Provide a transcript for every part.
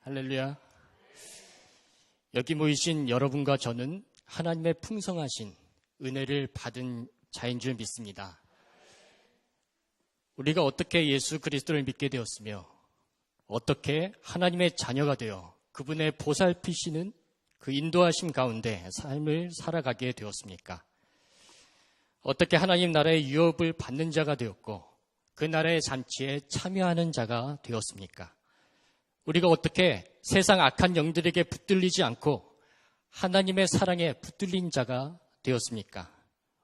할렐루야. 여기 모이신 여러분과 저는 하나님의 풍성하신 은혜를 받은 자인 줄 믿습니다. 우리가 어떻게 예수 그리스도를 믿게 되었으며 어떻게 하나님의 자녀가 되어 그분의 보살피시는 그 인도하심 가운데 삶을 살아가게 되었습니까? 어떻게 하나님 나라의 유업을 받는 자가 되었고 그 나라의 잔치에 참여하는 자가 되었습니까? 우리가 어떻게 세상 악한 영들에게 붙들리지 않고 하나님의 사랑에 붙들린 자가 되었습니까?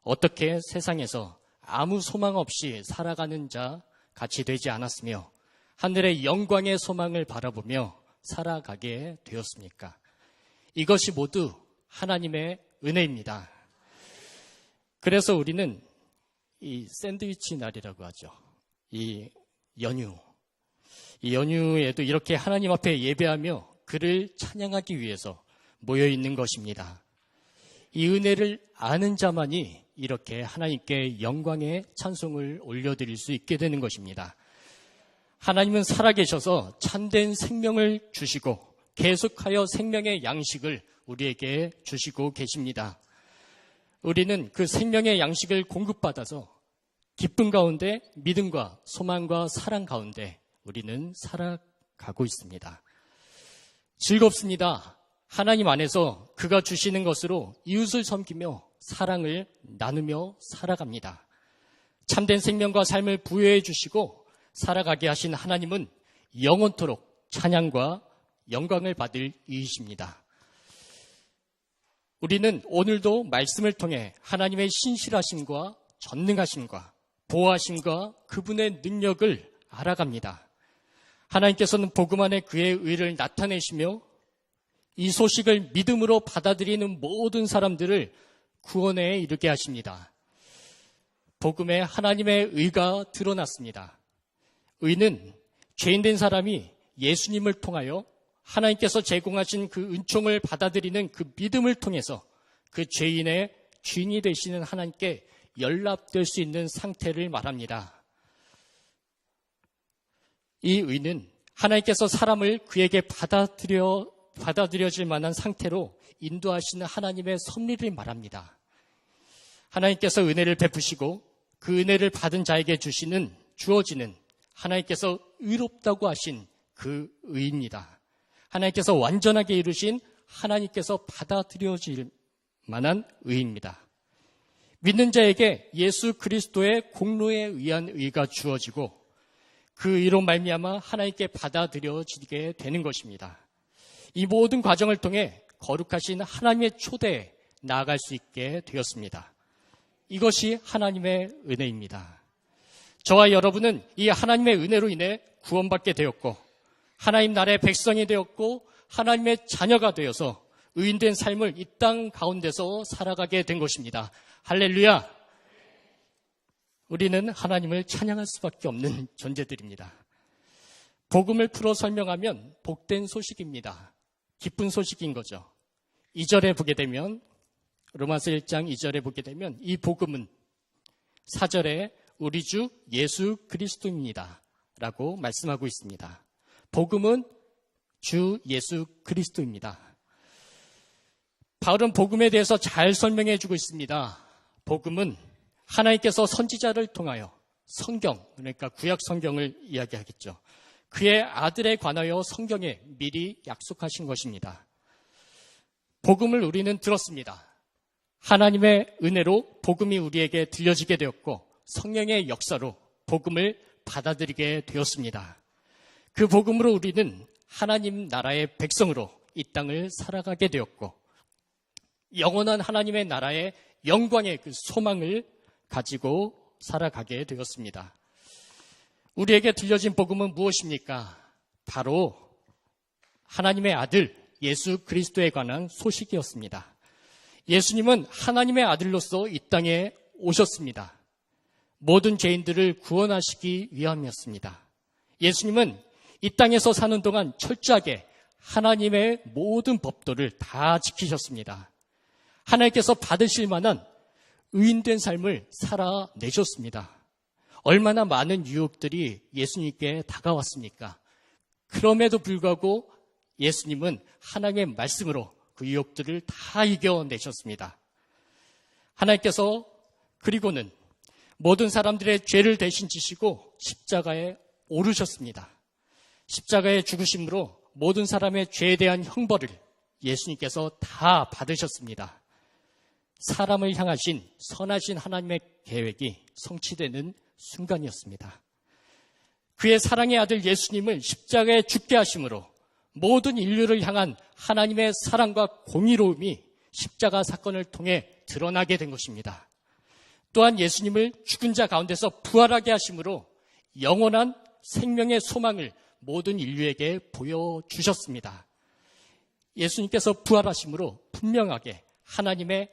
어떻게 세상에서 아무 소망 없이 살아가는 자 같이 되지 않았으며 하늘의 영광의 소망을 바라보며 살아가게 되었습니까? 이것이 모두 하나님의 은혜입니다. 그래서 우리는 이 샌드위치 날이라고 하죠. 이 연휴에도 이렇게 하나님 앞에 예배하며 그를 찬양하기 위해서 모여 있는 것입니다. 이 은혜를 아는 자만이 이렇게 하나님께 영광의 찬송을 올려드릴 수 있게 되는 것입니다. 하나님은 살아계셔서 참된 생명을 주시고 계속하여 생명의 양식을 우리에게 주시고 계십니다. 우리는 그 생명의 양식을 공급받아서 기쁨 가운데 믿음과 소망과 사랑 가운데 우리는 살아가고 있습니다. 즐겁습니다. 하나님 안에서 그가 주시는 것으로 이웃을 섬기며 사랑을 나누며 살아갑니다. 참된 생명과 삶을 부여해 주시고 살아가게 하신 하나님은 영원토록 찬양과 영광을 받을 이이십니다. 우리는 오늘도 말씀을 통해 하나님의 신실하심과 전능하심과 보호하심과 그분의 능력을 알아갑니다. 하나님께서는 복음 안에 그의 의를 나타내시며 이 소식을 믿음으로 받아들이는 모든 사람들을 구원에 이르게 하십니다. 복음에 하나님의 의가 드러났습니다. 의는 죄인된 사람이 예수님을 통하여 하나님께서 제공하신 그 은총을 받아들이는 그 믿음을 통해서 그 죄인의 주인이 되시는 하나님께 연락될 수 있는 상태를 말합니다. 이 의는 하나님께서 사람을 그에게 받아들여질 만한 상태로 인도하시는 하나님의 섭리를 말합니다. 하나님께서 은혜를 베푸시고 그 은혜를 받은 자에게 주어지는 하나님께서 의롭다고 하신 그 의입니다. 하나님께서 완전하게 이루신 하나님께서 받아들여질 만한 의입니다. 믿는 자에게 예수 그리스도의 공로에 의한 의가 주어지고 그 의로 말미암아 하나님께 받아들여지게 되는 것입니다. 이 모든 과정을 통해 거룩하신 하나님의 초대에 나아갈 수 있게 되었습니다. 이것이 하나님의 은혜입니다. 저와 여러분은 이 하나님의 은혜로 인해 구원받게 되었고 하나님 나라의 백성이 되었고 하나님의 자녀가 되어서 의인된 삶을 이 땅 가운데서 살아가게 된 것입니다. 할렐루야! 우리는 하나님을 찬양할 수밖에 없는 존재들입니다. 복음을 풀어 설명하면 복된 소식입니다. 기쁜 소식인 거죠. 2절에 보게 되면 로마서 1장 2절에 보게 되면 이 복음은 4절에 우리 주 예수 그리스도입니다. 라고 말씀하고 있습니다. 복음은 주 예수 그리스도입니다. 바울은 복음에 대해서 잘 설명해 주고 있습니다. 복음은 하나님께서 선지자를 통하여 성경, 그러니까 구약 성경을 이야기하겠죠. 그의 아들에 관하여 성경에 미리 약속하신 것입니다. 복음을 우리는 들었습니다. 하나님의 은혜로 복음이 우리에게 들려지게 되었고 성령의 역사로 복음을 받아들이게 되었습니다. 그 복음으로 우리는 하나님 나라의 백성으로 이 땅을 살아가게 되었고 영원한 하나님의 나라의 영광의 그 소망을 가지고 살아가게 되었습니다. 우리에게 들려진 복음은 무엇입니까? 바로 하나님의 아들 예수 그리스도에 관한 소식이었습니다. 예수님은 하나님의 아들로서 이 땅에 오셨습니다. 모든 죄인들을 구원하시기 위함이었습니다. 예수님은 이 땅에서 사는 동안 철저하게 하나님의 모든 법도를 다 지키셨습니다. 하나님께서 받으실 만한 의인된 삶을 살아내셨습니다. 얼마나 많은 유혹들이 예수님께 다가왔습니까? 그럼에도 불구하고 예수님은 하나님의 말씀으로 그 유혹들을 다 이겨내셨습니다. 하나님께서 그리고는 모든 사람들의 죄를 대신 지시고 십자가에 오르셨습니다. 십자가의 죽으심으로 모든 사람의 죄에 대한 형벌을 예수님께서 다 받으셨습니다. 사람을 향하신 선하신 하나님의 계획이 성취되는 순간이었습니다. 그의 사랑의 아들 예수님을 십자가에 죽게 하심으로 모든 인류를 향한 하나님의 사랑과 공의로움이 십자가 사건을 통해 드러나게 된 것입니다. 또한 예수님을 죽은 자 가운데서 부활하게 하심으로 영원한 생명의 소망을 모든 인류에게 보여주셨습니다. 예수님께서 부활하심으로 분명하게 하나님의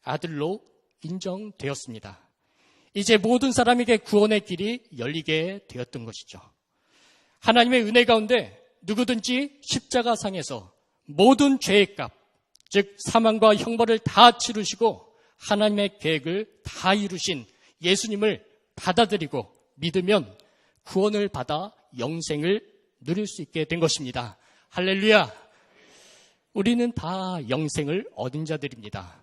아들로 인정되었습니다. 이제 모든 사람에게 구원의 길이 열리게 되었던 것이죠. 하나님의 은혜 가운데 누구든지 십자가상에서 모든 죄의 값, 즉 사망과 형벌을 다 치르시고 하나님의 계획을 다 이루신 예수님을 받아들이고 믿으면 구원을 받아 영생을 누릴 수 있게 된 것입니다. 할렐루야! 우리는 다 영생을 얻은 자들입니다.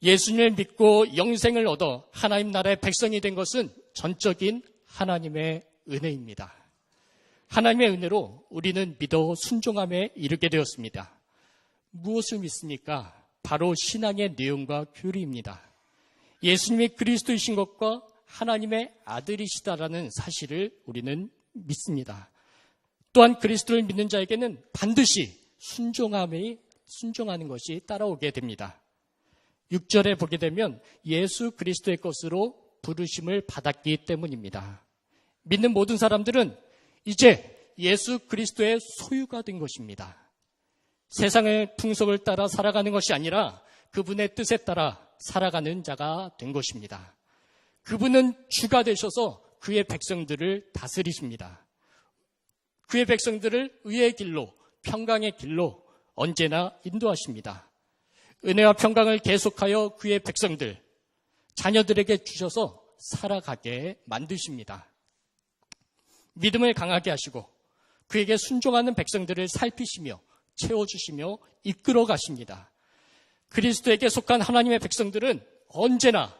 예수님을 믿고 영생을 얻어 하나님 나라의 백성이 된 것은 전적인 하나님의 은혜입니다. 하나님의 은혜로 우리는 믿어 순종함에 이르게 되었습니다. 무엇을 믿습니까? 바로 신앙의 내용과 교리입니다. 예수님이 그리스도이신 것과 하나님의 아들이시다라는 사실을 우리는 믿습니다. 또한 그리스도를 믿는 자에게는 반드시 순종하는 것이 따라오게 됩니다. 6절에 보게 되면 예수 그리스도의 것으로 부르심을 받았기 때문입니다. 믿는 모든 사람들은 이제 예수 그리스도의 소유가 된 것입니다. 세상의 풍속을 따라 살아가는 것이 아니라 그분의 뜻에 따라 살아가는 자가 된 것입니다. 그분은 주가 되셔서 그의 백성들을 다스리십니다. 그의 백성들을 의의 길로, 평강의 길로 언제나 인도하십니다. 은혜와 평강을 계속하여 그의 백성들, 자녀들에게 주셔서 살아가게 만드십니다. 믿음을 강하게 하시고 그에게 순종하는 백성들을 살피시며 채워주시며 이끌어 가십니다. 그리스도에게 속한 하나님의 백성들은 언제나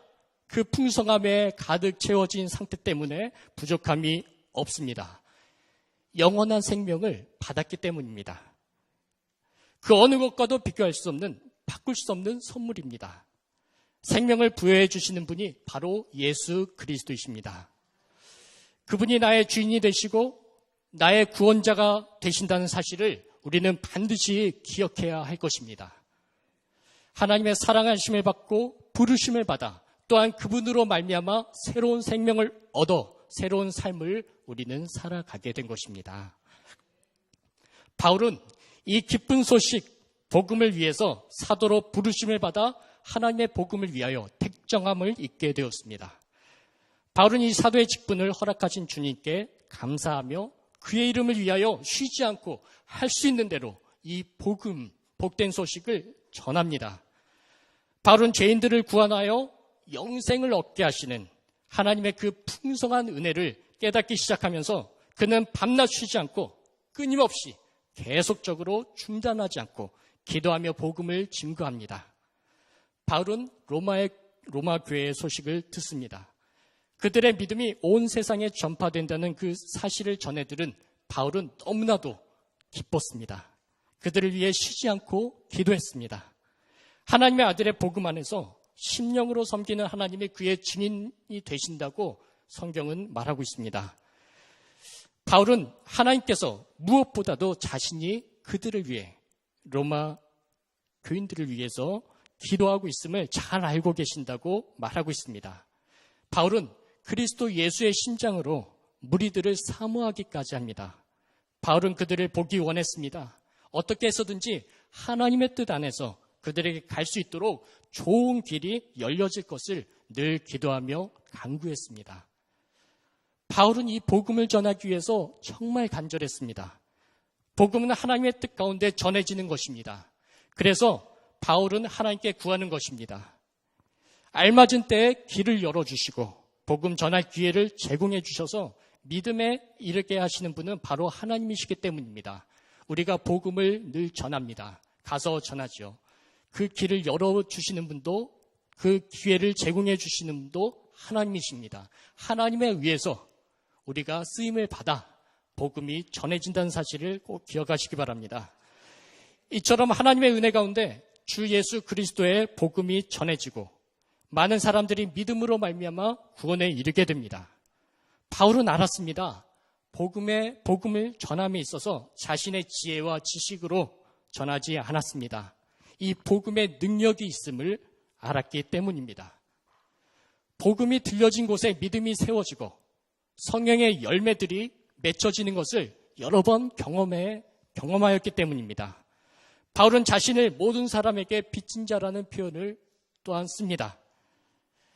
그 풍성함에 가득 채워진 상태 때문에 부족함이 없습니다. 영원한 생명을 받았기 때문입니다. 그 어느 것과도 비교할 수 없는, 바꿀 수 없는 선물입니다. 생명을 부여해 주시는 분이 바로 예수 그리스도이십니다. 그분이 나의 주인이 되시고 나의 구원자가 되신다는 사실을 우리는 반드시 기억해야 할 것입니다. 하나님의 사랑하심을 받고 부르심을 받아 또한 그분으로 말미암아 새로운 생명을 얻어 새로운 삶을 우리는 살아가게 된 것입니다. 바울은 이 기쁜 소식, 복음을 위해서 사도로 부르심을 받아 하나님의 복음을 위하여 택정함을 입게 되었습니다. 바울은 이 사도의 직분을 허락하신 주님께 감사하며 그의 이름을 위하여 쉬지 않고 할 수 있는 대로 이 복음, 복된 소식을 전합니다. 바울은 죄인들을 구원하여 영생을 얻게 하시는 하나님의 그 풍성한 은혜를 깨닫기 시작하면서 그는 밤낮 쉬지 않고 끊임없이 계속적으로 중단하지 않고 기도하며 복음을 증거합니다. 바울은 로마 교회의 소식을 듣습니다. 그들의 믿음이 온 세상에 전파된다는 그 사실을 전해들은 바울은 너무나도 기뻤습니다. 그들을 위해 쉬지 않고 기도했습니다. 하나님의 아들의 복음 안에서 심령으로 섬기는 하나님이 그의 증인이 되신다고 성경은 말하고 있습니다. 바울은 하나님께서 무엇보다도 자신이 그들을 위해, 로마 교인들을 위해서 기도하고 있음을 잘 알고 계신다고 말하고 있습니다. 바울은 그리스도 예수의 심장으로 무리들을 사모하기까지 합니다. 바울은 그들을 보기 원했습니다. 어떻게 해서든지 하나님의 뜻 안에서 그들에게 갈 수 있도록 좋은 길이 열려질 것을 늘 기도하며 간구했습니다. 바울은 이 복음을 전하기 위해서 정말 간절했습니다. 복음은 하나님의 뜻 가운데 전해지는 것입니다. 그래서 바울은 하나님께 구하는 것입니다. 알맞은 때에 길을 열어주시고 복음 전할 기회를 제공해 주셔서 믿음에 이르게 하시는 분은 바로 하나님이시기 때문입니다. 우리가 복음을 늘 전합니다. 가서 전하죠. 그 길을 열어주시는 분도, 그 기회를 제공해 주시는 분도 하나님이십니다. 하나님에 의해서 우리가 쓰임을 받아 복음이 전해진다는 사실을 꼭 기억하시기 바랍니다. 이처럼 하나님의 은혜 가운데 주 예수 그리스도의 복음이 전해지고 많은 사람들이 믿음으로 말미암아 구원에 이르게 됩니다. 바울은 알았습니다. 복음을 전함에 있어서 자신의 지혜와 지식으로 전하지 않았습니다. 이 복음의 능력이 있음을 알았기 때문입니다. 복음이 들려진 곳에 믿음이 세워지고 성령의 열매들이 맺혀지는 것을 여러 번 경험하였기 때문입니다. 바울은 자신을 모든 사람에게 빚진 자라는 표현을 또한 씁니다.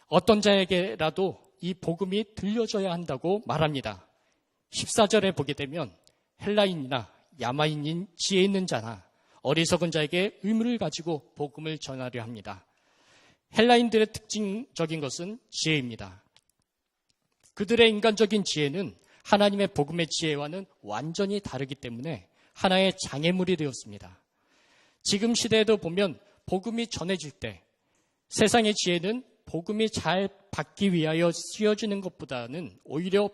어떤 자에게라도 이 복음이 들려져야 한다고 말합니다. 14절에 보게 되면 헬라인이나 야마인인 지혜 있는 자나 어리석은 자에게 의무를 가지고 복음을 전하려 합니다. 헬라인들의 특징적인 것은 지혜입니다. 그들의 인간적인 지혜는 하나님의 복음의 지혜와는 완전히 다르기 때문에 하나의 장애물이 되었습니다. 지금 시대에도 보면 복음이 전해질 때 세상의 지혜는 복음이 잘 받기 위하여 쓰여지는 것보다는 오히려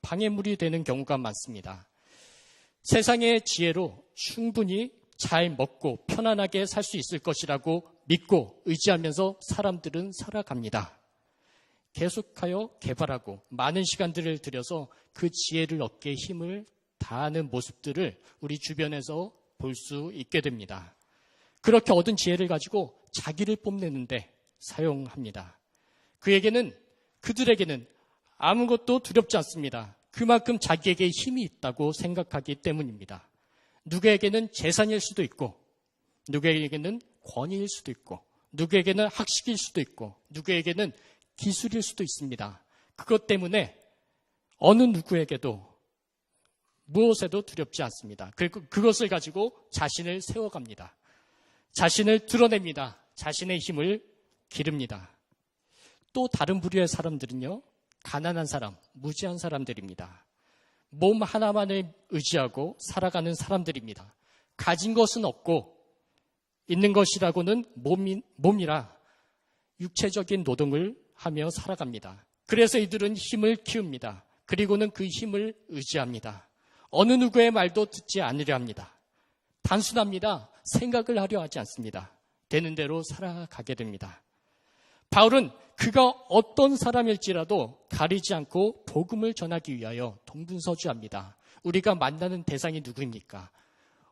방해물이 되는 경우가 많습니다. 세상의 지혜로 충분히 잘 먹고 편안하게 살 수 있을 것이라고 믿고 의지하면서 사람들은 살아갑니다. 계속하여 개발하고 많은 시간들을 들여서 그 지혜를 얻기에 힘을 다하는 모습들을 우리 주변에서 볼 수 있게 됩니다. 그렇게 얻은 지혜를 가지고 자기를 뽐내는데 사용합니다. 그들에게는 아무것도 두렵지 않습니다. 그만큼 자기에게 힘이 있다고 생각하기 때문입니다. 누구에게는 재산일 수도 있고, 누구에게는 권위일 수도 있고, 누구에게는 학식일 수도 있고, 누구에게는 기술일 수도 있습니다. 그것 때문에 어느 누구에게도 무엇에도 두렵지 않습니다. 그리고 그것을 가지고 자신을 세워갑니다. 자신을 드러냅니다. 자신의 힘을 기릅니다. 또 다른 부류의 사람들은요, 가난한 사람, 무지한 사람들입니다. 몸 하나만을 의지하고 살아가는 사람들입니다. 가진 것은 없고 있는 것이라고는 몸이라 육체적인 노동을 하며 살아갑니다. 그래서 이들은 힘을 키웁니다. 그리고는 그 힘을 의지합니다. 어느 누구의 말도 듣지 않으려 합니다. 단순합니다. 생각을 하려 하지 않습니다. 되는 대로 살아가게 됩니다. 바울은 그가 어떤 사람일지라도 가리지 않고 복음을 전하기 위하여 동분서주합니다. 우리가 만나는 대상이 누구입니까?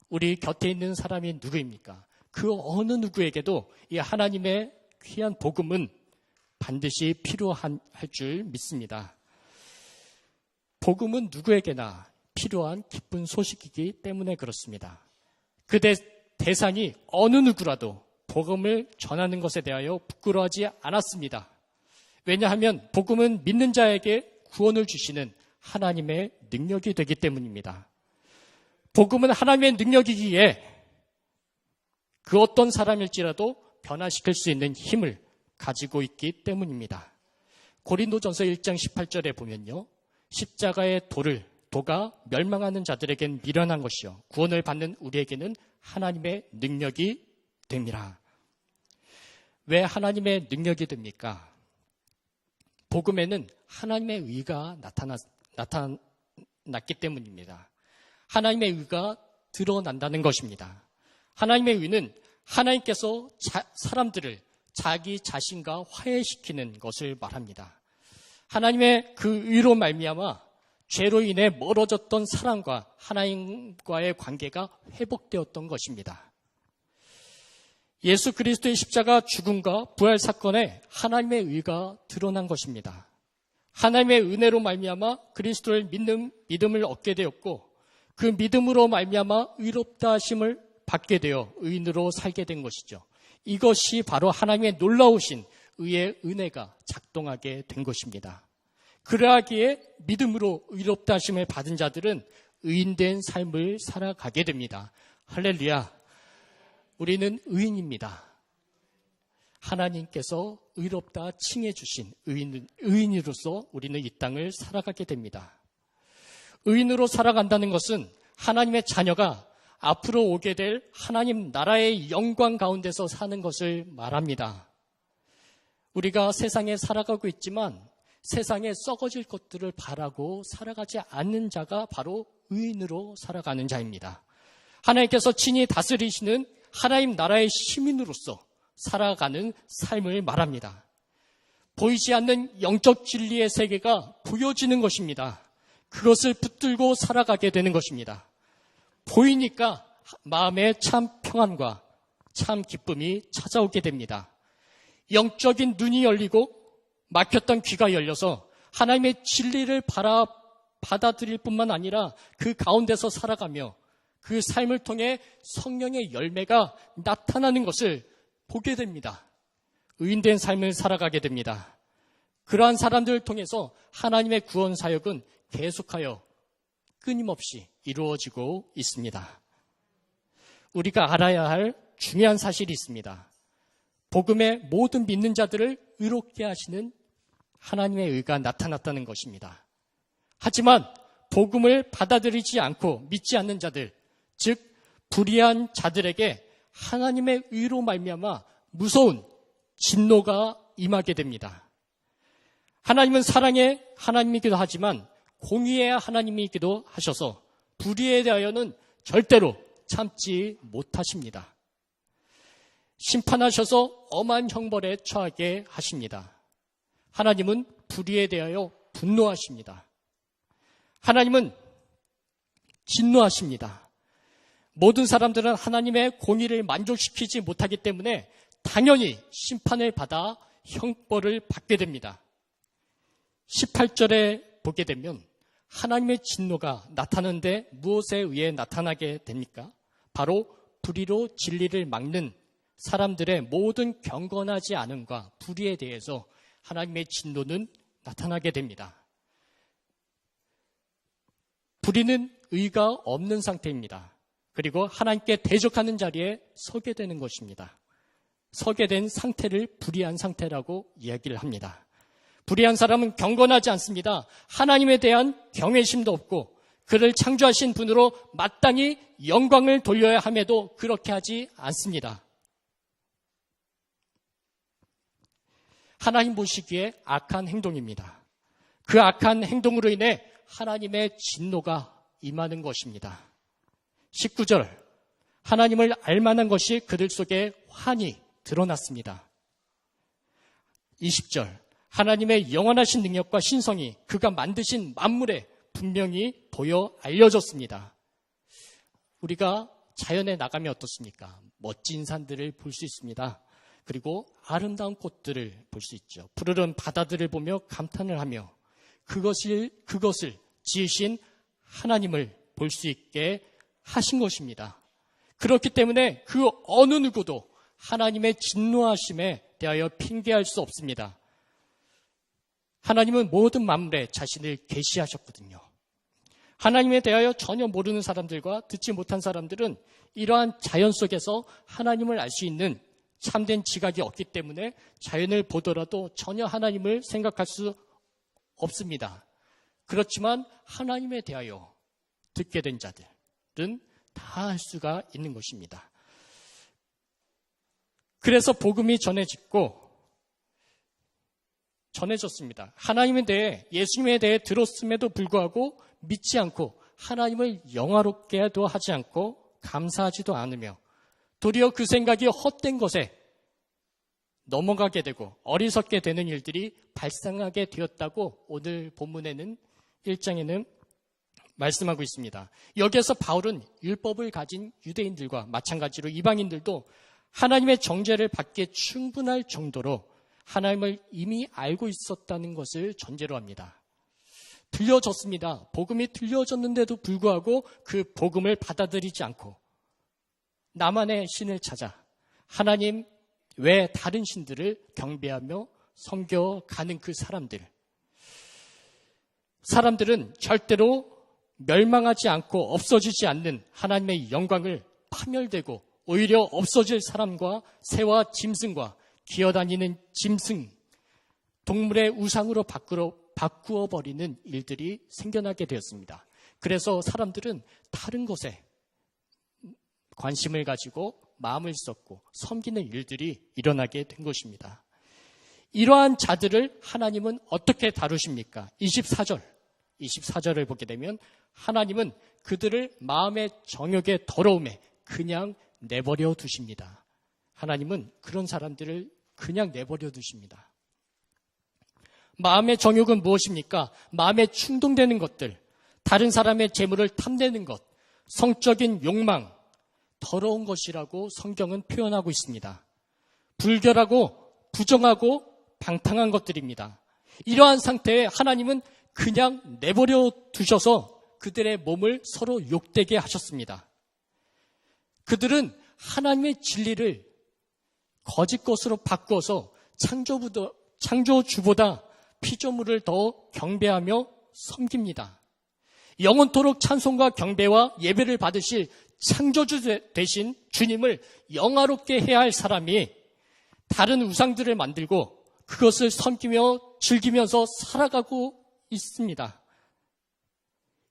우리 곁에 있는 사람이 누구입니까? 그 어느 누구에게도 이 하나님의 귀한 복음은 반드시 필요할 줄 믿습니다. 복음은 누구에게나 필요한 기쁜 소식이기 때문에 그렇습니다. 그 대상이 어느 누구라도 복음을 전하는 것에 대하여 부끄러워하지 않았습니다. 왜냐하면 복음은 믿는 자에게 구원을 주시는 하나님의 능력이 되기 때문입니다. 복음은 하나님의 능력이기에 그 어떤 사람일지라도 변화시킬 수 있는 힘을 가지고 있기 때문입니다. 고린도전서 1장 18절에 보면요, 십자가의 도가 멸망하는 자들에겐 미련한 것이요 구원을 받는 우리에게는 하나님의 능력이 됩니다. 왜 하나님의 능력이 됩니까? 복음에는 하나님의 의가 나타났기 때문입니다. 하나님의 의가 드러난다는 것입니다. 하나님의 의는 하나님께서 사람들을 자기 자신과 화해시키는 것을 말합니다. 하나님의 그 의로 말미암아 죄로 인해 멀어졌던 사람과 하나님과의 관계가 회복되었던 것입니다. 예수 그리스도의 십자가 죽음과 부활 사건에 하나님의 의가 드러난 것입니다. 하나님의 은혜로 말미암아 그리스도를 믿음을 얻게 되었고 그 믿음으로 말미암아 의롭다 하심을 받게 되어 의인으로 살게 된 것이죠. 이것이 바로 하나님의 놀라우신 의의 은혜가 작동하게 된 것입니다. 그러하기에 믿음으로 의롭다 하심을 받은 자들은 의인된 삶을 살아가게 됩니다. 할렐루야. 우리는 의인입니다. 하나님께서 의롭다 칭해 주신 의인으로서 우리는 이 땅을 살아가게 됩니다. 의인으로 살아간다는 것은 하나님의 자녀가 앞으로 오게 될 하나님 나라의 영광 가운데서 사는 것을 말합니다. 우리가 세상에 살아가고 있지만 세상에 썩어질 것들을 바라고 살아가지 않는 자가 바로 의인으로 살아가는 자입니다. 하나님께서 친히 다스리시는 하나님 나라의 시민으로서 살아가는 삶을 말합니다. 보이지 않는 영적 진리의 세계가 보여지는 것입니다. 그것을 붙들고 살아가게 되는 것입니다. 보이니까 마음에 참 평안과 참 기쁨이 찾아오게 됩니다. 영적인 눈이 열리고 막혔던 귀가 열려서 하나님의 진리를 받아들일 뿐만 아니라 그 가운데서 살아가며 그 삶을 통해 성령의 열매가 나타나는 것을 보게 됩니다. 의인된 삶을 살아가게 됩니다. 그러한 사람들을 통해서 하나님의 구원 사역은 계속하여 끊임없이 이루어지고 있습니다. 우리가 알아야 할 중요한 사실이 있습니다. 복음의 모든 믿는 자들을 의롭게 하시는 하나님의 의가 나타났다는 것입니다. 하지만 복음을 받아들이지 않고 믿지 않는 자들, 즉 불의한 자들에게 하나님의 의로 말미암아 무서운 진노가 임하게 됩니다. 하나님은 사랑의 하나님이기도 하지만 공의의 하나님이기도 하셔서 불의에 대하여는 절대로 참지 못하십니다. 심판하셔서 엄한 형벌에 처하게 하십니다. 하나님은 불의에 대하여 분노하십니다. 하나님은 진노하십니다. 모든 사람들은 하나님의 공의를 만족시키지 못하기 때문에 당연히 심판을 받아 형벌을 받게 됩니다. 18절에 보게 되면 하나님의 진노가 나타나는데 무엇에 의해 나타나게 됩니까? 바로 불의로 진리를 막는 사람들의 모든 경건하지 않음과 불의에 대해서 하나님의 진노는 나타나게 됩니다. 불의는 의가 없는 상태입니다. 그리고 하나님께 대적하는 자리에 서게 되는 것입니다. 서게 된 상태를 불의한 상태라고 이야기를 합니다. 불의한 사람은 경건하지 않습니다. 하나님에 대한 경외심도 없고 그를 창조하신 분으로 마땅히 영광을 돌려야 함에도 그렇게 하지 않습니다. 하나님 보시기에 악한 행동입니다. 그 악한 행동으로 인해 하나님의 진노가 임하는 것입니다. 19절, 하나님을 알만한 것이 그들 속에 환히 드러났습니다. 20절, 하나님의 영원하신 능력과 신성이 그가 만드신 만물에 분명히 보여 알려졌습니다. 우리가 자연에 나가면 어떻습니까? 멋진 산들을 볼 수 있습니다. 그리고 아름다운 꽃들을 볼 수 있죠. 푸르른 바다들을 보며 감탄을 하며 그것을 지으신 하나님을 볼 수 있게 하신 것입니다. 그렇기 때문에 그 어느 누구도 하나님의 진노하심에 대하여 핑계할 수 없습니다. 하나님은 모든 만물에 자신을 계시하셨거든요. 하나님에 대하여 전혀 모르는 사람들과 듣지 못한 사람들은 이러한 자연 속에서 하나님을 알 수 있는 참된 지각이 없기 때문에 자연을 보더라도 전혀 하나님을 생각할 수 없습니다. 그렇지만 하나님에 대하여 듣게 된 자들은 다 할 수가 있는 것입니다. 그래서 복음이 전해졌습니다. 하나님에 대해, 예수님에 대해 들었음에도 불구하고 믿지 않고 하나님을 영화롭게도 하지 않고 감사하지도 않으며 도리어 그 생각이 헛된 것에 넘어가게 되고 어리석게 되는 일들이 발생하게 되었다고 오늘 본문에는 1장에는 말씀하고 있습니다. 여기에서 바울은 율법을 가진 유대인들과 마찬가지로 이방인들도 하나님의 정죄를 받기에 충분할 정도로 하나님을 이미 알고 있었다는 것을 전제로 합니다. 들려졌습니다. 복음이 들려졌는데도 불구하고 그 복음을 받아들이지 않고 나만의 신을 찾아 하나님 외 다른 신들을 경배하며 섬겨가는 그 사람들은 절대로 멸망하지 않고 없어지지 않는 하나님의 영광을 파멸되고 오히려 없어질 사람과 새와 짐승과 기어다니는 짐승, 동물의 우상으로 바꾸어 버리는 일들이 생겨나게 되었습니다. 그래서 사람들은 다른 것에 관심을 가지고 마음을 쏟고 섬기는 일들이 일어나게 된 것입니다. 이러한 자들을 하나님은 어떻게 다루십니까? 24절을 보게 되면 하나님은 그들을 마음의 정욕의 더러움에 그냥 내버려 두십니다. 하나님은 그런 사람들을 그냥 내버려 두십니다. 마음의 정욕은 무엇입니까? 마음에 충동되는 것들, 다른 사람의 재물을 탐내는 것, 성적인 욕망, 더러운 것이라고 성경은 표현하고 있습니다. 불결하고 부정하고 방탕한 것들입니다. 이러한 상태에 하나님은 그냥 내버려 두셔서 그들의 몸을 서로 욕되게 하셨습니다. 그들은 하나님의 진리를 거짓 것으로 바꾸어서 창조주보다 피조물을 더 경배하며 섬깁니다. 영원토록 찬송과 경배와 예배를 받으실 창조주 되신 주님을 영화롭게 해야 할 사람이 다른 우상들을 만들고 그것을 섬기며 즐기면서 살아가고 있습니다.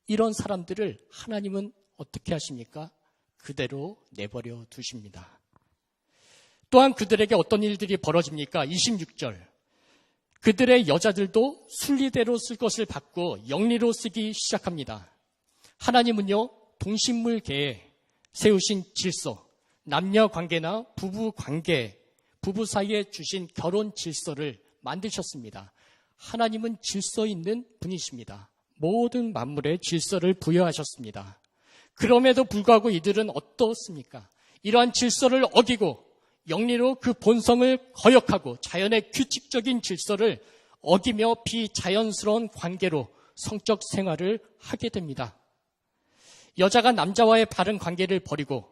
이런 사람들을 하나님은 어떻게 하십니까? 그대로 내버려 두십니다. 또한 그들에게 어떤 일들이 벌어집니까? 26절. 그들의 여자들도 순리대로 쓸 것을 받고 영리로 쓰기 시작합니다. 하나님은요, 동식물계에 세우신 질서, 남녀 관계나 부부 관계, 부부 사이에 주신 결혼 질서를 만드셨습니다. 하나님은 질서 있는 분이십니다. 모든 만물에 질서를 부여하셨습니다. 그럼에도 불구하고 이들은 어떻습니까? 이러한 질서를 어기고 영리로 그 본성을 거역하고 자연의 규칙적인 질서를 어기며 비자연스러운 관계로 성적 생활을 하게 됩니다. 여자가 남자와의 바른 관계를 버리고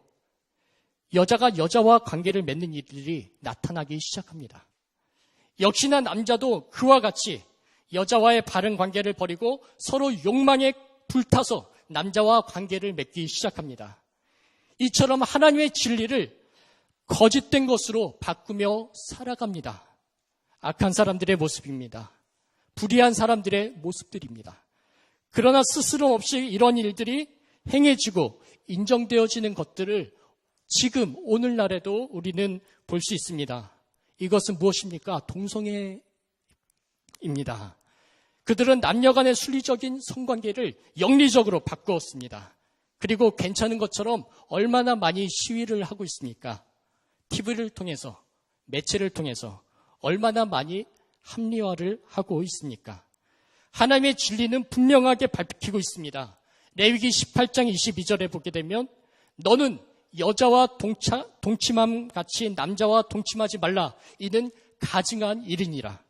여자가 여자와 관계를 맺는 일들이 나타나기 시작합니다. 역시나 남자도 그와 같이 여자와의 바른 관계를 버리고 서로 욕망에 불타서 남자와 관계를 맺기 시작합니다. 이처럼 하나님의 진리를 거짓된 것으로 바꾸며 살아갑니다. 악한 사람들의 모습입니다. 불의한 사람들의 모습들입니다. 그러나 스스럼 없이 이런 일들이 행해지고 인정되어지는 것들을 지금 오늘날에도 우리는 볼 수 있습니다. 이것은 무엇입니까? 동성애입니다. 그들은 남녀 간의 순리적인 성관계를 영리적으로 바꾸었습니다. 그리고 괜찮은 것처럼 얼마나 많이 시위를 하고 있습니까? TV를 통해서, 매체를 통해서 얼마나 많이 합리화를 하고 있습니까? 하나님의 진리는 분명하게 밝히고 있습니다. 레위기 18장 22절에 보게 되면 너는 여자와 동침함 같이 남자와 동침하지 말라. 이는 가증한 일이니라.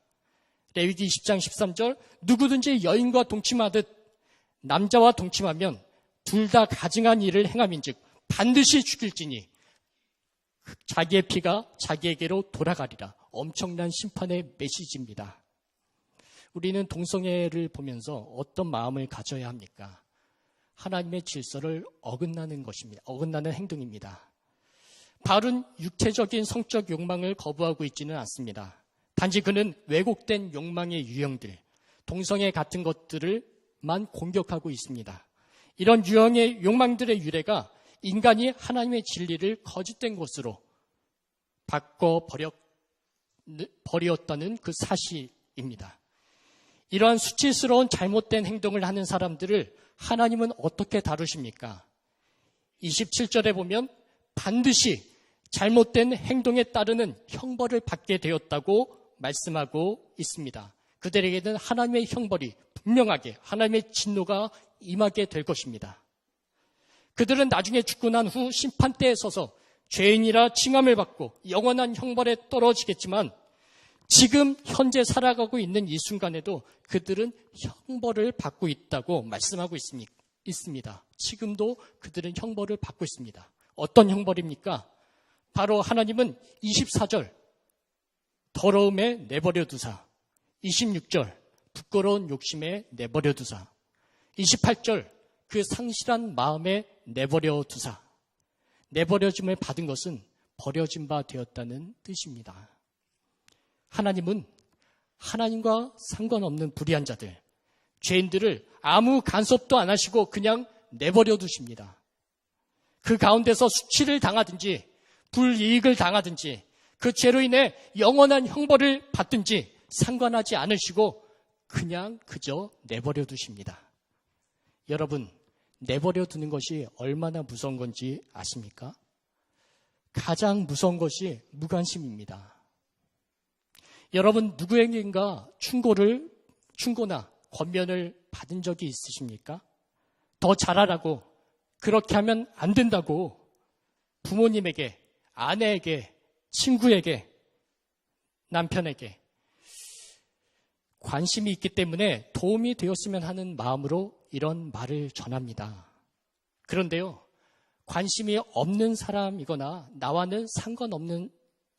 레위기 20장 13절 누구든지 여인과 동침하듯 남자와 동침하면 둘 다 가증한 일을 행함인즉 반드시 죽일지니 자기의 피가 자기에게로 돌아가리라. 엄청난 심판의 메시지입니다. 우리는 동성애를 보면서 어떤 마음을 가져야 합니까? 하나님의 질서를 어긋나는 것입니다. 어긋나는 행동입니다. 바울은 육체적인 성적 욕망을 거부하고 있지는 않습니다. 단지 그는 왜곡된 욕망의 유형들, 동성애 같은 것들을만 공격하고 있습니다. 이런 유형의 욕망들의 유래가 인간이 하나님의 진리를 거짓된 것으로 바꿔버렸다는 그 사실입니다. 이러한 수치스러운 잘못된 행동을 하는 사람들을 하나님은 어떻게 다루십니까? 27절에 보면 반드시 잘못된 행동에 따르는 형벌을 받게 되었다고 말씀하고 있습니다. 그들에게는 하나님의 형벌이 분명하게 하나님의 진노가 임하게 될 것입니다. 그들은 나중에 죽고 난 후 심판대에 서서 죄인이라 칭함을 받고 영원한 형벌에 떨어지겠지만 지금 현재 살아가고 있는 이 순간에도 그들은 형벌을 받고 있다고 말씀하고 있습니다. 지금도 그들은 형벌을 받고 있습니다. 어떤 형벌입니까? 바로 하나님은 24절 더러움에 내버려 두사, 26절 부끄러운 욕심에 내버려 두사, 28절 그 상실한 마음에 내버려 두사. 내버려짐을 받은 것은 버려진 바 되었다는 뜻입니다. 하나님은 하나님과 상관없는 불의한 자들, 죄인들을 아무 간섭도 안 하시고 그냥 내버려 두십니다. 그 가운데서 수치를 당하든지 불이익을 당하든지 그 죄로 인해 영원한 형벌을 받든지 상관하지 않으시고 그냥 그저 내버려 두십니다. 여러분, 내버려 두는 것이 얼마나 무서운 건지 아십니까? 가장 무서운 것이 무관심입니다. 여러분, 누구에게인가 충고나 권면을 받은 적이 있으십니까? 더 잘하라고, 그렇게 하면 안 된다고 부모님에게, 아내에게, 친구에게, 남편에게 관심이 있기 때문에 도움이 되었으면 하는 마음으로 이런 말을 전합니다. 그런데요, 관심이 없는 사람이거나 나와는 상관없는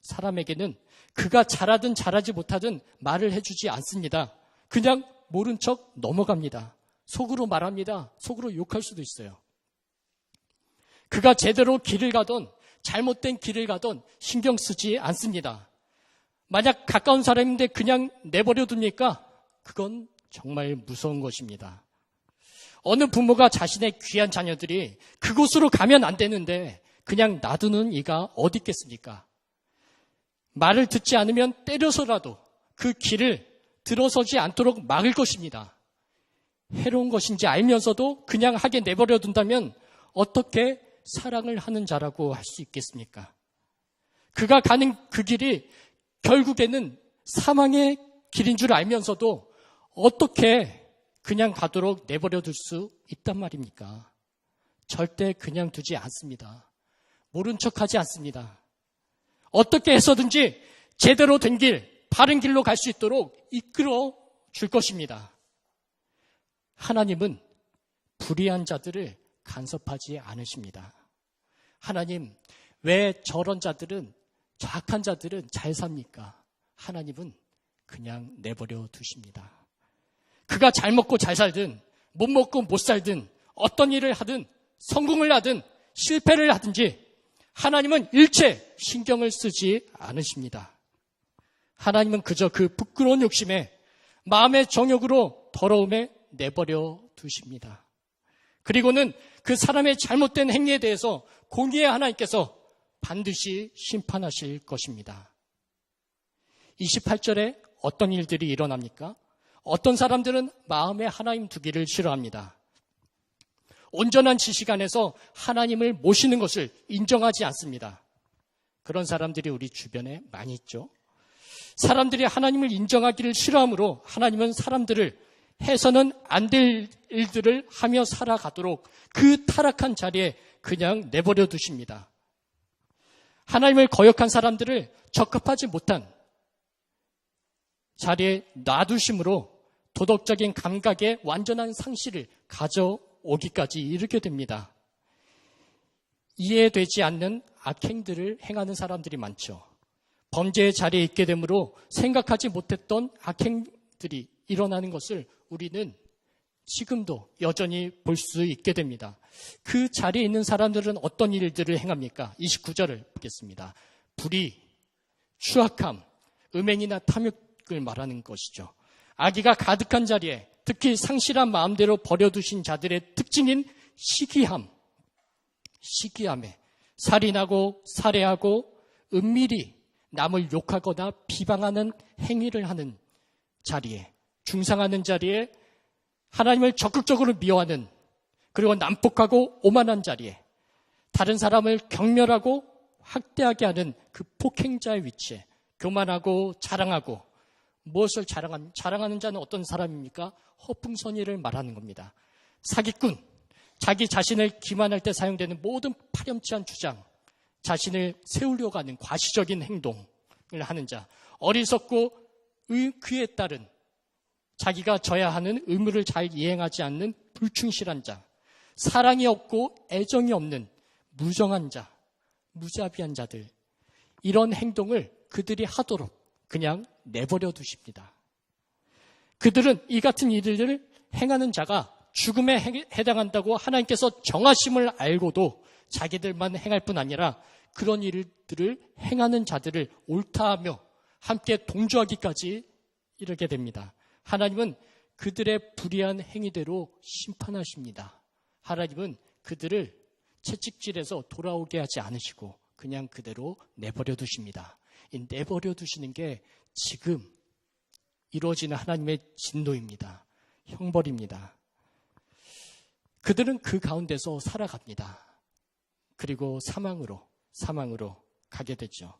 사람에게는 그가 잘하든 잘하지 못하든 말을 해주지 않습니다. 그냥 모른 척 넘어갑니다. 속으로 말합니다. 속으로 욕할 수도 있어요. 그가 제대로 길을 가던 잘못된 길을 가던 신경 쓰지 않습니다. 만약 가까운 사람인데 그냥 내버려 둡니까? 그건 정말 무서운 것입니다. 어느 부모가 자신의 귀한 자녀들이 그곳으로 가면 안 되는데 그냥 놔두는 이가 어디 있겠습니까? 말을 듣지 않으면 때려서라도 그 길을 들어서지 않도록 막을 것입니다. 해로운 것인지 알면서도 그냥 하게 내버려 둔다면 어떻게 사랑을 하는 자라고 할 수 있겠습니까? 그가 가는 그 길이 결국에는 사망의 길인 줄 알면서도 어떻게 그냥 가도록 내버려 둘 수 있단 말입니까? 절대 그냥 두지 않습니다. 모른 척하지 않습니다. 어떻게 해서든지 제대로 된 길, 바른 길로 갈 수 있도록 이끌어 줄 것입니다. 하나님은 불의한 자들을 간섭하지 않으십니다. 하나님, 왜 저런 자들은, 저 악한 자들은 잘 삽니까? 하나님은 그냥 내버려 두십니다. 그가 잘 먹고 잘 살든 못 먹고 못 살든 어떤 일을 하든 성공을 하든 실패를 하든지 하나님은 일체 신경을 쓰지 않으십니다. 하나님은 그저 그 부끄러운 욕심에 마음의 정욕으로 더러움에 내버려 두십니다. 그리고는 그 사람의 잘못된 행위에 대해서 공의의 하나님께서 반드시 심판하실 것입니다. 28절에 어떤 일들이 일어납니까? 어떤 사람들은 마음에 하나님 두기를 싫어합니다. 온전한 지식 안에서 하나님을 모시는 것을 인정하지 않습니다. 그런 사람들이 우리 주변에 많이 있죠. 사람들이 하나님을 인정하기를 싫어하므로 하나님은 사람들을 해서는 안 될 일들을 하며 살아가도록 그 타락한 자리에 그냥 내버려 두십니다. 하나님을 거역한 사람들을 적합하지 못한 자리에 놔두심으로 도덕적인 감각의 완전한 상실을 가져오기까지 이르게 됩니다. 이해되지 않는 악행들을 행하는 사람들이 많죠. 범죄의 자리에 있게 되므로 생각하지 못했던 악행들이 일어나는 것을 우리는 지금도 여전히 볼 수 있게 됩니다. 그 자리에 있는 사람들은 어떤 일들을 행합니까? 29절을 보겠습니다. 불의, 추악함, 음행이나 탐욕을 말하는 것이죠. 악의가 가득한 자리에 특히 상실한 마음대로 버려두신 자들의 특징인 시기함에 살인하고 살해하고 은밀히 남을 욕하거나 비방하는 행위를 하는 자리에, 중상하는 자리에, 하나님을 적극적으로 미워하는, 그리고 난폭하고 오만한 자리에, 다른 사람을 경멸하고 학대하게 하는 그 폭행자의 위치에 교만하고 자랑하고, 무엇을 자랑하는 자는 어떤 사람입니까? 허풍선의를 말하는 겁니다. 사기꾼, 자기 자신을 기만할 때 사용되는 모든 파렴치한 주장, 자신을 세우려고 하는 과시적인 행동을 하는 자, 어리석고 그에 따른 자기가 져야 하는 의무를 잘 이행하지 않는 불충실한 자, 사랑이 없고 애정이 없는 무정한 자, 무자비한 자들, 이런 행동을 그들이 하도록 그냥 내버려 두십니다. 그들은 이 같은 일들을 행하는 자가 죽음에 해당한다고 하나님께서 정하심을 알고도 자기들만 행할 뿐 아니라 그런 일들을 행하는 자들을 옳다하며 함께 동조하기까지 이르게 됩니다. 하나님은 그들의 불의한 행위대로 심판하십니다. 하나님은 그들을 채찍질해서 돌아오게 하지 않으시고 그냥 그대로 내버려 두십니다. 이 내버려 두시는 게 지금 이루어지는 하나님의 진노입니다. 형벌입니다. 그들은 그 가운데서 살아갑니다. 그리고 사망으로 가게 되죠.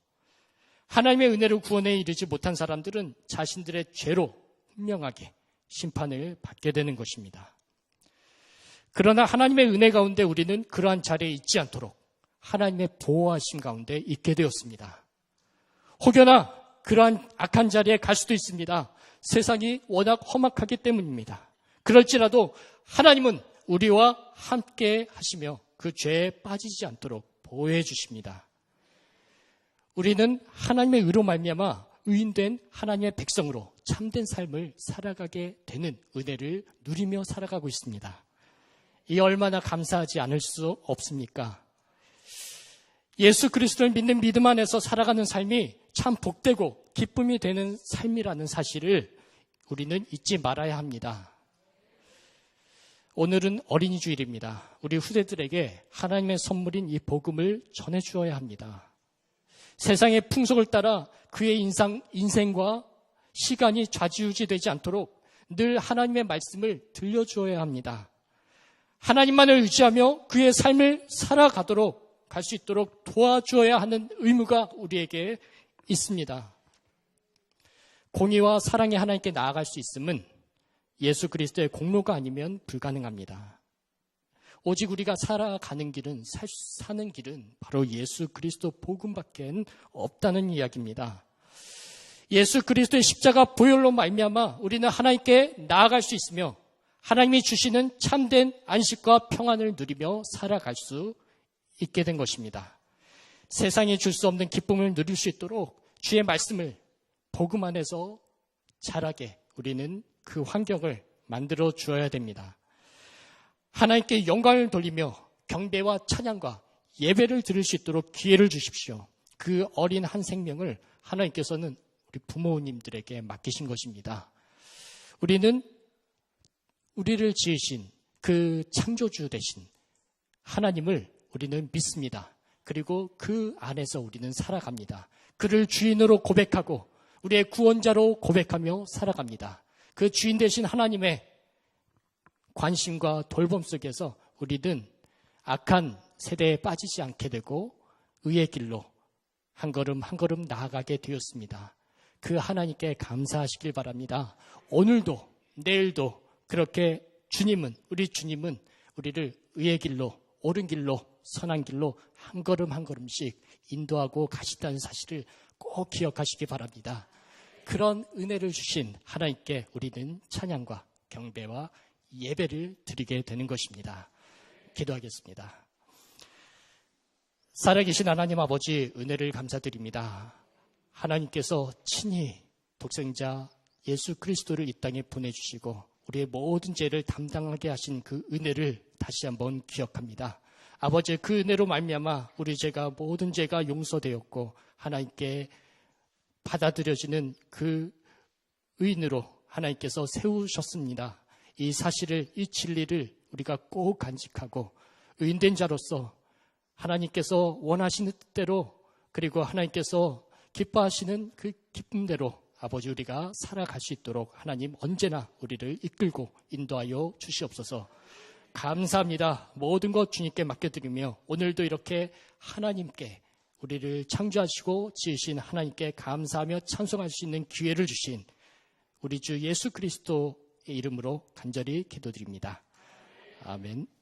하나님의 은혜로 구원에 이르지 못한 사람들은 자신들의 죄로 분명하게 심판을 받게 되는 것입니다. 그러나 하나님의 은혜 가운데 우리는 그러한 자리에 있지 않도록 하나님의 보호하심 가운데 있게 되었습니다. 혹여나 그러한 악한 자리에 갈 수도 있습니다. 세상이 워낙 험악하기 때문입니다. 그럴지라도 하나님은 우리와 함께 하시며 그 죄에 빠지지 않도록 보호해 주십니다. 우리는 하나님의 의로 말미암아 의인된 하나님의 백성으로 참된 삶을 살아가게 되는 은혜를 누리며 살아가고 있습니다. 이 얼마나 감사하지 않을 수 없습니까? 예수 그리스도를 믿는 믿음 안에서 살아가는 삶이 참 복되고 기쁨이 되는 삶이라는 사실을 우리는 잊지 말아야 합니다. 오늘은 어린이 주일입니다. 우리 후대들에게 하나님의 선물인 이 복음을 전해주어야 합니다. 세상의 풍속을 따라 그의 인생과 시간이 좌지우지되지 않도록 늘 하나님의 말씀을 들려주어야 합니다. 하나님만을 의지하며 그의 삶을 살아가도록 갈 수 있도록 도와주어야 하는 의무가 우리에게 있습니다. 공의와 사랑의 하나님께 나아갈 수 있음은 예수 그리스도의 공로가 아니면 불가능합니다. 오직 우리가 살아가는 길은, 사는 길은 바로 예수 그리스도 복음밖에 없다는 이야기입니다. 예수 그리스도의 십자가 보혈로 말미암아 우리는 하나님께 나아갈 수 있으며 하나님이 주시는 참된 안식과 평안을 누리며 살아갈 수 있게 된 것입니다. 세상이 줄 수 없는 기쁨을 누릴 수 있도록 주의 말씀을 복음 안에서 자라게 우리는 그 환경을 만들어 주어야 됩니다. 하나님께 영광을 돌리며 경배와 찬양과 예배를 드릴 수 있도록 기회를 주십시오. 그 어린 한 생명을 하나님께서는 우리 부모님들에게 맡기신 것입니다. 우리는 우리를 지으신 그 창조주 되신 하나님을 우리는 믿습니다. 그리고 그 안에서 우리는 살아갑니다. 그를 주인으로 고백하고 우리의 구원자로 고백하며 살아갑니다. 그 주인 되신 하나님의 관심과 돌봄 속에서 우리는 악한 세대에 빠지지 않게 되고 의의 길로 한 걸음 한 걸음 나아가게 되었습니다. 그 하나님께 감사하시길 바랍니다. 오늘도 내일도 그렇게 우리 주님은 우리를 의의 길로, 옳은 길로, 선한 길로 한 걸음 한 걸음씩 인도하고 가신다는 사실을 꼭 기억하시기 바랍니다. 그런 은혜를 주신 하나님께 우리는 찬양과 경배와 예배를 드리게 되는 것입니다. 기도하겠습니다. 살아계신 하나님 아버지, 은혜를 감사드립니다. 하나님께서 친히 독생자 예수 그리스도를 이 땅에 보내주시고 우리의 모든 죄를 담당하게 하신 그 은혜를 다시 한번 기억합니다. 아버지, 그 은혜로 말미암아 우리 모든 죄가 용서되었고 하나님께 받아들여지는 그 의인으로 하나님께서 세우셨습니다. 이 사실을, 이 진리를 우리가 꼭 간직하고 의인된 자로서 하나님께서 원하시는 뜻대로, 그리고 하나님께서 기뻐하시는 그 기쁨대로 아버지 우리가 살아갈 수 있도록 하나님 언제나 우리를 이끌고 인도하여 주시옵소서. 감사합니다. 모든 것 주님께 맡겨드리며 오늘도 이렇게 하나님께 우리를 창조하시고 지으신 하나님께 감사하며 찬송할 수 있는 기회를 주신 우리 주 예수 그리스도의 이름으로 간절히 기도드립니다. 아멘.